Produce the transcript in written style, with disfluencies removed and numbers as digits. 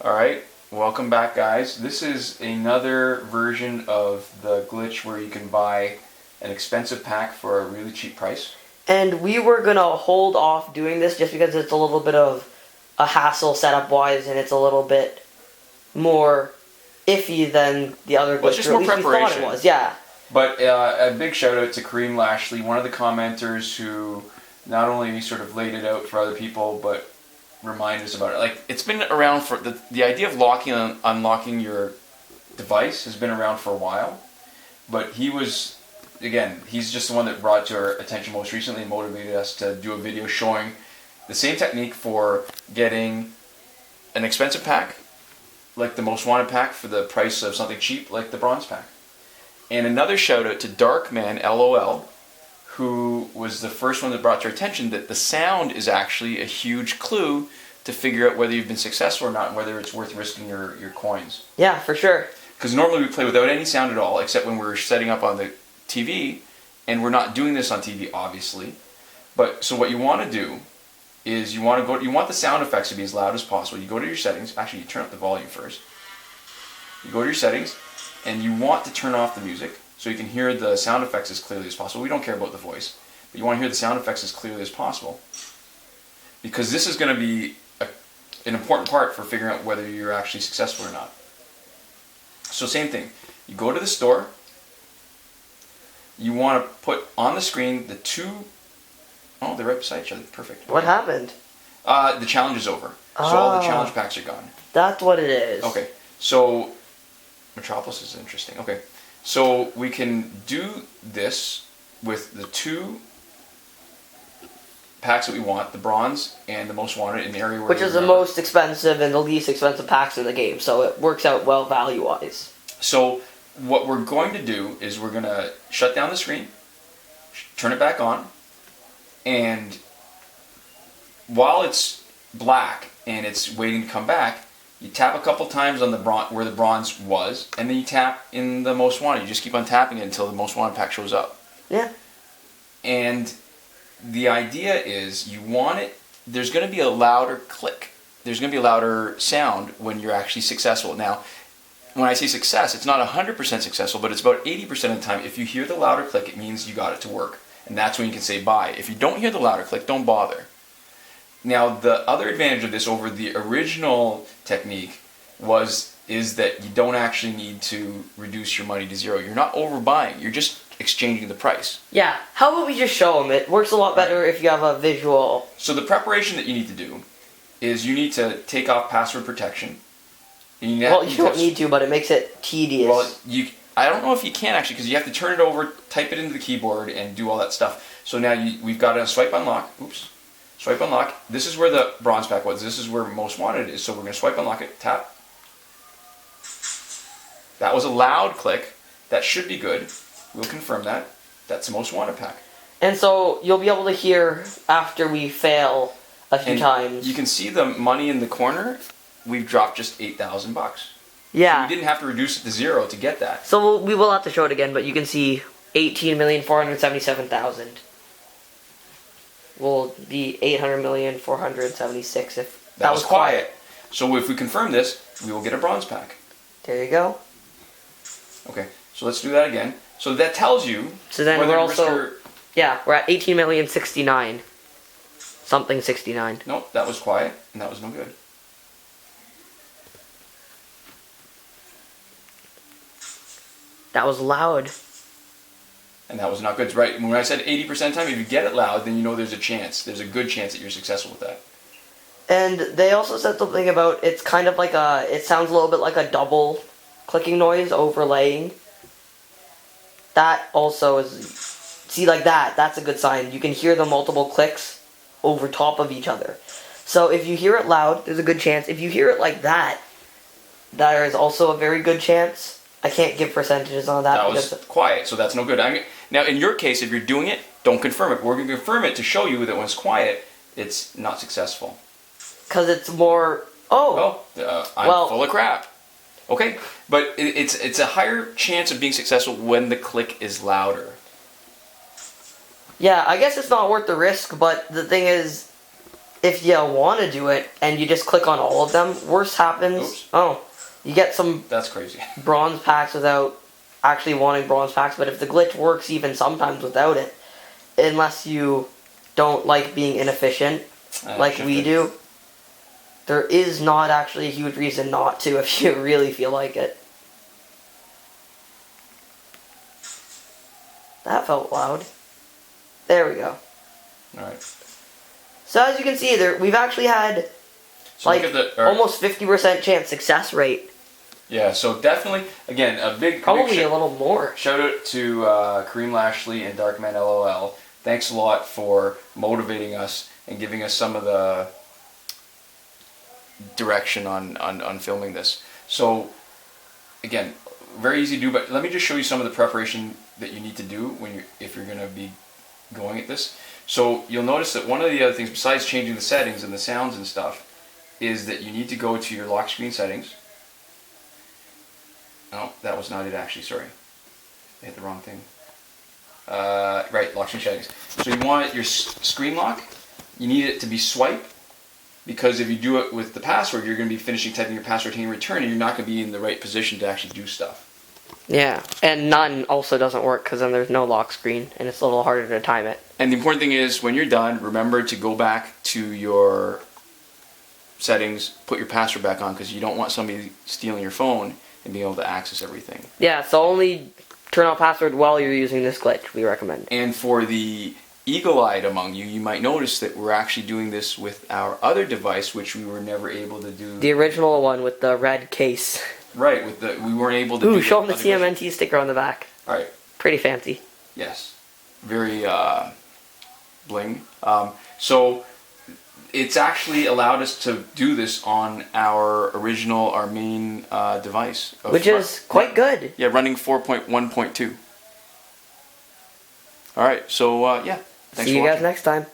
Alright, welcome back guys. This is another version of the glitch where you can buy an expensive pack for a really cheap price. And we were gonna hold off doing this just because it's a little bit of a hassle setup-wise, and it's a little bit more iffy than the other glitch. Well, it's just more preparation. We thought it was, yeah. But a big shout out to Kareen Lashley, one of the commenters who not only sort of laid it out for other people, but remind us about it. Like, it's been around for the idea of locking and unlocking your device has been around for a while, but he's just the one that brought it to our attention most recently and motivated us to do a video showing the same technique for getting an expensive pack, like the most wanted pack, for the price of something cheap, like the bronze pack. And another shout out to Darkman LOL, who was the first one that brought to our attention that the sound is actually a huge clue to figure out whether you've been successful or not, and whether it's worth risking your coins. Yeah, for sure. Because normally we play without any sound at all, except when we're setting up on the TV, and we're not doing this on TV, obviously. But so what you want to do is you want the sound effects to be as loud as possible. You go to your settings. Actually, you turn up the volume first. You go to your settings, and you want to turn off the music so you can hear the sound effects as clearly as possible. We don't care about the voice, but you want to hear the sound effects as clearly as possible, because this is going to be an important part for figuring out whether you're actually successful or not. So same thing. You go to the store. You want to put on the screen the two... Oh, they're right beside each other. Perfect. What happened? The challenge is over. So all the challenge packs are gone. That's what it is. Okay. So Metropolis is interesting. Okay. So we can do this with the two packs that we want, the bronze and the most wanted, in the area where... Which is the most expensive and the least expensive packs in the game, so it works out well value-wise. So what we're going to do is we're going to shut down the screen, turn it back on, and while it's black and it's waiting to come back, you tap a couple times on the where the bronze was, and then you tap in the most wanted. You just keep on tapping it until the most wanted pack shows up. Yeah. And the idea is you want it... There's going to be a louder click. There's going to be a louder sound when you're actually successful. Now, when I say success, it's not 100% successful, but it's about 80% of the time. If you hear the louder click, it means you got it to work. And that's when you can say buy. If you don't hear the louder click, don't bother. Now, the other advantage of this over the original technique is that you don't actually need to reduce your money to zero. You're not overbuying. You're just exchanging the price. Yeah. How about we just show them? It works a lot better if you have a visual. So the preparation that you need to do is you need to take off password protection. You don't need to, but it makes it tedious. Well, I don't know if you can actually, because you have to turn it over, type it into the keyboard, and do all that stuff. So now we've got a swipe unlock. Oops. Swipe unlock. This is where the bronze pack was. This is where most wanted is. So we're going to swipe unlock it. Tap. That was a loud click. That should be good. We'll confirm that. That's the most wanted pack. And so you'll be able to hear after we fail a few times. You can see the money in the corner. We've dropped just $8,000. Yeah. So we didn't have to reduce it to zero to get that. So we will have to show it again, but you can see 18,477,000. Will be 800,476 if that was quiet. So if we confirm this, we will get a bronze pack. There you go. Okay, so let's do that again. So that tells you. So then we're also, we're at 18,069,000. Something 69. Nope, that was quiet, and that was no good. That was loud. And that was not good. Right, when I said 80% of the time, if you get it loud, then you know there's a chance. There's a good chance that you're successful with that. And they also said something about it's kind of like it sounds a little bit like a double clicking noise overlaying. That also is, see, like that's a good sign. You can hear the multiple clicks over top of each other. So if you hear it loud, there's a good chance. If you hear it like that, there is also a very good chance. I can't give percentages on that. That was quiet, so that's no good. Now, in your case, if you're doing it, don't confirm it. We're going to confirm it to show you that when it's quiet, it's not successful. Because it's more... I'm full of crap. Okay, but it's a higher chance of being successful when the click is louder. Yeah, I guess it's not worth the risk, but the thing is, if you want to do it and you just click on all of them, worse happens. Oops. Oh, you get some That's crazy. bronze packs without actually wanting bronze packs. But if the glitch works even sometimes without it, unless you don't like being inefficient like we do, there is not actually a huge reason not to if you really feel like it. That felt loud. There we go. Alright. So as you can see, we've actually had So look at the, almost 50% chance success rate. yeah, so definitely, again, a big Probably a little more. shout out to Kareen Lashley and Darkman LOL. Thanks a lot for motivating us and giving us some of the direction on filming this. So, again, very easy to do, but let me just show you some of the preparation that you need to do if you're going to be going at this. So you'll notice that one of the other things, besides changing the settings and the sounds and stuff, is that you need to go to your lock screen settings. No, that was not it actually, sorry. I hit the wrong thing. Right, lock screen settings. So you want your screen lock, you need it to be swipe, because if you do it with the password, you're going to be finishing typing your password, hitting return, and you're not going to be in the right position to actually do stuff. Yeah, and none also doesn't work because then there's no lock screen and it's a little harder to time it. And the important thing is, when you're done, remember to go back to your settings, put your password back on, because you don't want somebody stealing your phone and being able to access everything. Yeah, so only turn off password while you're using this glitch, we recommend. And for the eagle-eyed among you, you might notice that we're actually doing this with our other device, which we were never able to do. The original one with the red case. Right, we weren't able to do. Ooh, show them the other version. TMNT sticker on the back. Alright, Pretty fancy. yes. Very bling. So it's actually allowed us to do this on our main device. Which is quite good. Yeah, running 4.1.2. Alright, so yeah. Thanks See for you guys watching. next time.